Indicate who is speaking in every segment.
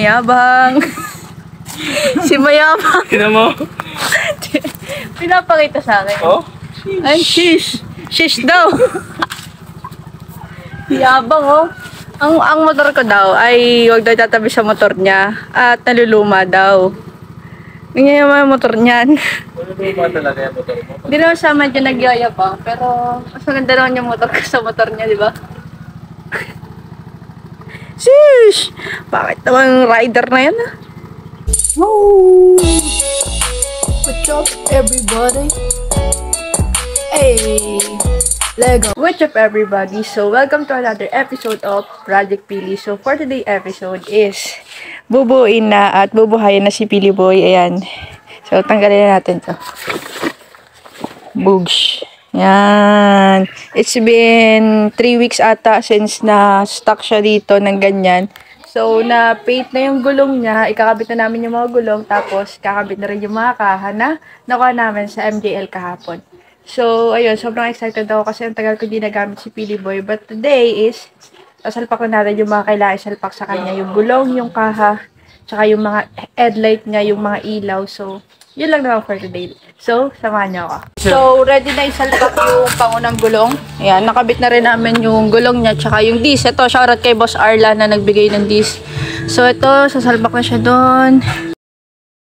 Speaker 1: mayabang. Si mayabang.
Speaker 2: Tignan mo.
Speaker 1: Pinapakita sa akin.
Speaker 2: Oh?
Speaker 1: Ay, shish. Shish daw. Yabang, oh. Ang motor ko daw ay huwag daw tatabi sa motor niya at naluluma daw. Ganyan yung motor niyan.
Speaker 2: Naluluma talaga yung motor mo.
Speaker 1: Hindi naman sa medyo nagyayabang, pero mas maganda naman yung motor ko sa motor niya, di ba? Shish! Bakit naman yung rider na yan, ah? Woo! What's up, everybody? Hey! Lego! What's up, everybody? So, welcome to another episode of Project Pili. So, for today's episode is bubuin na at bubuhayin na si Pili Boy. Ayan. So, tanggalin na natin to. Boogs. Yan. It's been 3 weeks ata since na-stuck siya dito ng ganyan. So, na-paint na yung gulong niya. Ikakabit na namin yung mga gulong. Tapos, kakabit na rin yung mga kaha na nakuha namin sa MJL kahapon. So, ayun. Sobrang excited ako kasi ang tagal ko di nagamit si Pili Boy. But today is, sasalpak na natin yung mga kailangan isalpak sa kanya. Yung gulong, yung kaha, tsaka yung mga headlight niya, yung mga ilaw. So, yun lang naman for today. So, samahan niyo ako. So, ready na isalpak yung pangunang gulong. Ayan, nakabit na rin namin yung gulong niya, tsaka yung disc. Ito, shoutout kay Boss Arla na nagbigay ng disc. So, ito, sasalpak na siya doon.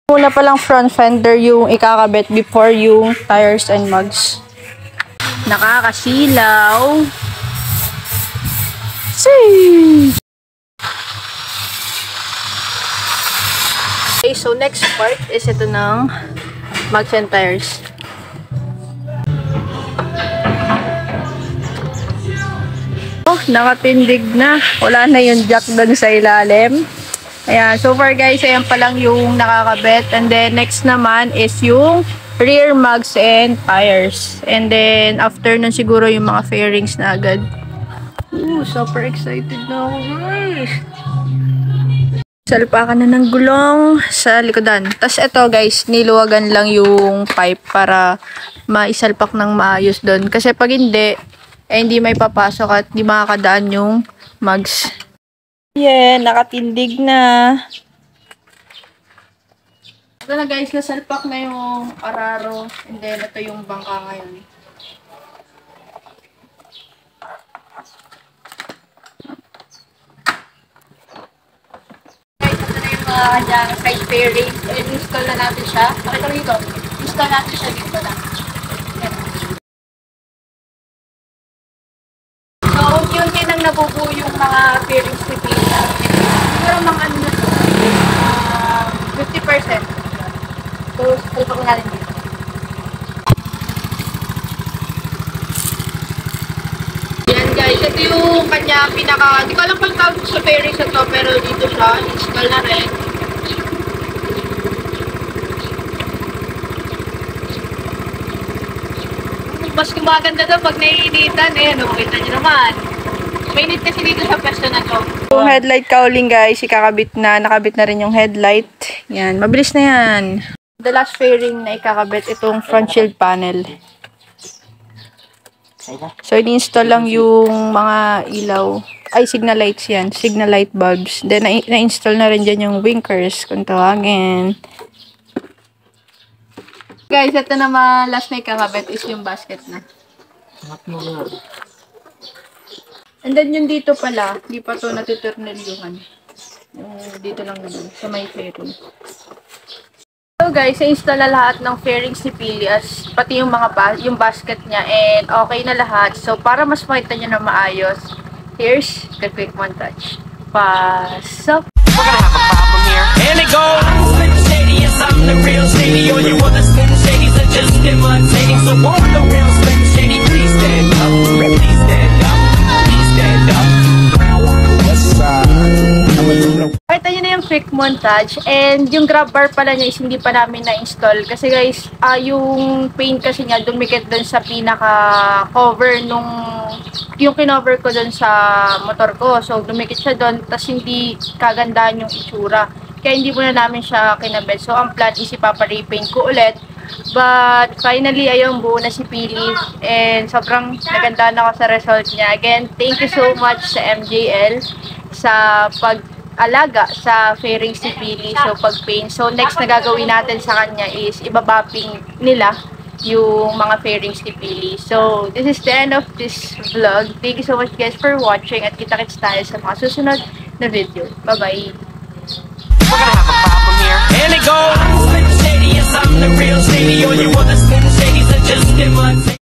Speaker 1: Muna palang front fender yung ikakabit before yung tires and mugs. Nakakasilaw. See! Okay, so next part is ito ng mugs and tires. Oh, nakatindig na. Wala na yung jack doon sa ilalim. Ayan, so far guys, ayan pa lang yung nakakabit. And then, next naman is yung rear mugs and tires. And then, after nun siguro yung mga fairings na agad. Ooh, super excited na ako guys. Salpakan na ng gulong sa likodan. Tapos ito guys, niluwagan lang yung pipe para maisalpak ng maayos doon. Kasi pag hindi, hindi may papasok at di makakadaan yung mugs. Yeah, nakatindig na. Ito na guys, nasalpak na yung araro. And then, ito yung bangka ngayon. Guys, ito na yung mga side fairing. I-install na natin siya. Pakita mo dito. Install natin siya dito na. So, unti-unti nang nabubuo yung mga fairings ni Pili. Siguro mga ano na ito, 50%. So, salpak na natin dito. Yan guys, ito yung kanya pinaka, di ko alam pang tawag sa fairings na to, pero dito siya, install na rin. Mas kumaganda daw pag naiinitan, ano, kita nyo naman. Mainit kasi dito sa pwesto na to. Yung headlight cowling guys, ikakabit na. Nakabit na rin yung headlight. Yan, mabilis na yan. The last fairing na ikakabit, itong front shield panel. So, ini-install lang yung mga ilaw. Ay, signal lights yan. Signal light bulbs. Then, na-install na rin dyan yung winkers, kung tawagin. Guys, ito naman, last na ikakabit is yung basket na. And then yung dito pala, hindi pa to natuturnelyuhan. Yung dito lang naman, sa may fairing. So guys, i-install na lahat ng fairings ni Pili, as pati yung mga yung basket niya, and okay na lahat. So para mas makita nyo na maayos, here's the quick montage. Pasok!
Speaker 3: We're gonna have a problem here. And it goes. I'm Slim Shady, yes, I'm the real Shady. All you other Slim Shadys are just imitating. So all the real Slim Shady, please stand up. Please stand up. Please stand up.
Speaker 1: Pakita nyo na yung quick montage, and yung grab bar pala niya is hindi pa namin na-install. Kasi guys, yung paint kasi niya dumikit dun sa pinaka-cover nung yung kinover ko dun sa motor ko. So, dumikit siya dun, tas hindi kagandahan yung itsura. Kaya hindi muna namin siya kinabit. So, ang plan is ipapa-repaint ko ulit. But, finally, ayun, buo na si Pili. And, sobrang naganda na ako sa result niya. Again, thank you so much sa MJL sa alaga sa fairings ni Pili. So, pag paint. So, next na gagawin natin sa kanya is ibabapping nila yung mga fairings ni Pili. So, this is the end of this vlog. Thank you so much guys for watching at kita-kits tayo sa mga susunod na video. Bye-bye!
Speaker 3: We're gonna have a problem.